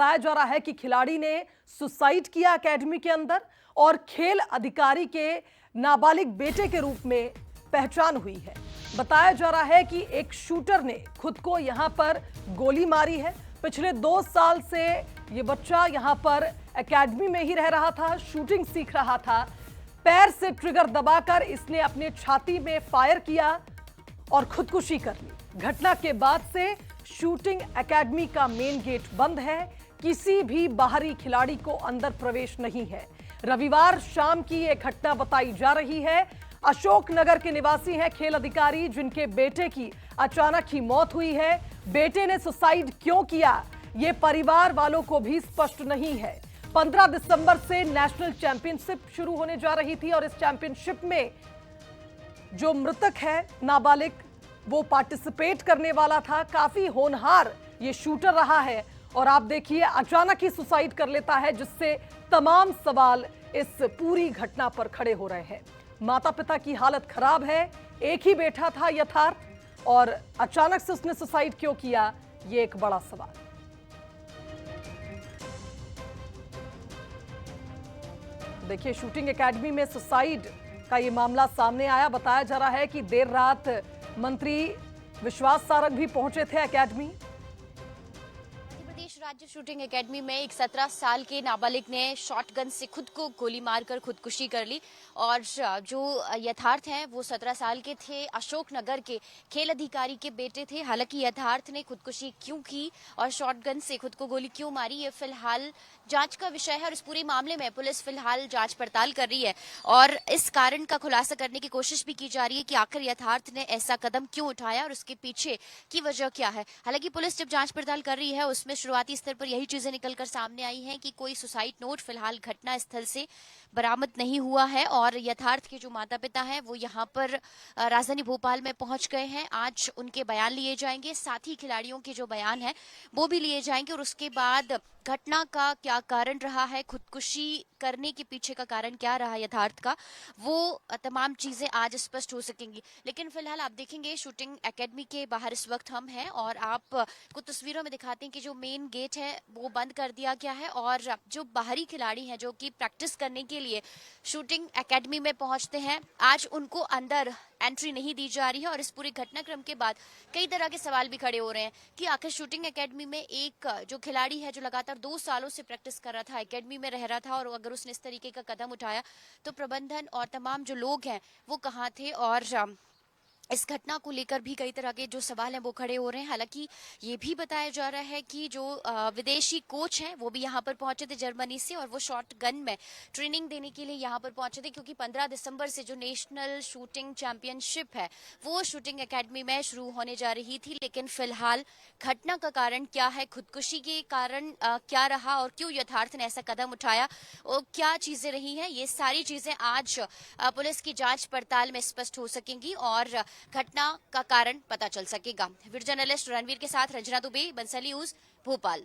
बताया जा रहा है कि खिलाड़ी ने सुसाइड किया एकेडमी के अंदर और खेल अधिकारी के नाबालिग बेटे के रूप में पहचान हुई है। बताया जा रहा है कि एक शूटर ने खुद को यहां पर गोली मारी है। पिछले 2 साल से ये बच्चा यहां पर एकेडमी में ही रह रहा था, शूटिंग सीख रहा था। पैर से ट्रिगर दबाकर इसने अपने छाती में फायर किया और खुदकुशी कर ली। घटना के बाद से शूटिंग एकेडमी का मेन गेट बंद है, किसी भी बाहरी खिलाड़ी को अंदर प्रवेश नहीं है। रविवार शाम की यह घटना बताई जा रही है। अशोक नगर के निवासी हैं खेल अधिकारी, जिनके बेटे की अचानक ही मौत हुई है। बेटे ने सुसाइड क्यों किया, यह परिवार वालों को भी स्पष्ट नहीं है। 15 दिसंबर से नेशनल चैंपियनशिप शुरू होने जा रही थी और इस चैंपियनशिप में जो मृतक है नाबालिग, वो पार्टिसिपेट करने वाला था। काफी होनहार ये शूटर रहा है और आप देखिए अचानक ही सुसाइड कर लेता है, जिससे तमाम सवाल इस पूरी घटना पर खड़े हो रहे हैं। माता पिता की हालत खराब है, एक ही बेटा था यथार्थ, और अचानक से उसने सुसाइड क्यों किया, ये एक बड़ा सवाल। देखिए, शूटिंग एकेडमी में सुसाइड का ये मामला सामने आया। बताया जा रहा है कि देर रात मंत्री विश्वास सारंग भी पहुंचे थे एकेडमी। मध्य प्रदेश राज्य शूटिंग एकेडमी में एक 17 साल के नाबालिग ने शॉटगन से खुद को गोली मारकर खुदकुशी कर ली और जो यथार्थ हैं वो 17 साल के थे, अशोक नगर के खेल अधिकारी के बेटे थे। हालांकि यथार्थ ने खुदकुशी क्यों की और शॉटगन से खुद को गोली क्यों मारी, ये फिलहाल जांच का विषय है और इस पूरे मामले में पुलिस फिलहाल जांच पड़ताल कर रही है और इस कारण का खुलासा करने की कोशिश भी की जा रही है कि आखिर यथार्थ ने ऐसा कदम क्यों उठाया और उसके पीछे की वजह क्या है। हालांकि पुलिस जब जांच पड़ताल कर रही है उसमें शुरुआती स्तर पर यही चीजें निकलकर सामने आई हैं कि कोई सुसाइड नोट फिलहाल घटना स्थल से बरामद नहीं हुआ है और यथार्थ के जो माता पिता हैं वो यहाँ पर राजधानी भोपाल में पहुंच गए हैं। आज उनके बयान लिए जाएंगे, साथ ही खिलाड़ियों के जो बयान है वो भी लिए जाएंगे और उसके बाद घटना का क्या कारण रहा है, खुदकुशी करने के पीछे का कारण क्या रहा यथार्थ का, वो तमाम चीजें आज स्पष्ट हो सकेंगी। लेकिन फिलहाल आप देखेंगे शूटिंग एकेडमी के बाहर इस वक्त हम हैं और आपको तस्वीरों में दिखाते हैं कि जो मेन गेट है वो बंद कर दिया गया है और जो बाहरी खिलाड़ी हैं जो कि प्रैक्टिस करने के लिए शूटिंग एकेडमी में पहुंचते हैं, आज उनको अंदर एंट्री नहीं दी जा रही है। और इस पूरे घटनाक्रम के बाद कई तरह के सवाल भी खड़े हो रहे हैं कि आखिर शूटिंग एकेडमी में एक जो खिलाड़ी है जो लगातार 2 सालों से प्रैक्टिस कर रहा था, एकेडमी में रह रहा था, और अगर उसने इस तरीके का कदम उठाया तो प्रबंधन और तमाम जो लोग हैं वो कहाँ थे। और इस घटना को लेकर भी कई तरह के जो सवाल हैं वो खड़े हो रहे हैं। हालांकि ये भी बताया जा रहा है कि जो विदेशी कोच हैं वो भी यहाँ पर पहुंचे थे जर्मनी से और वो शॉट गन में ट्रेनिंग देने के लिए यहाँ पर पहुंचे थे, क्योंकि 15 दिसंबर से जो नेशनल शूटिंग चैंपियनशिप है वो शूटिंग एकेडमी में शुरू होने जा रही थी। लेकिन फिलहाल घटना का कारण क्या है, खुदकुशी के कारण क्या रहा और क्यों यथार्थ ने ऐसा कदम उठाया और क्या चीजें रही हैं, ये सारी चीजें आज पुलिस की जांच पड़ताल में स्पष्ट हो सकेंगी और घटना का कारण पता चल सकेगा। वीडियो जर्नलिस्ट रणवीर के साथ रंजना दुबे, बंसल न्यूज, भोपाल।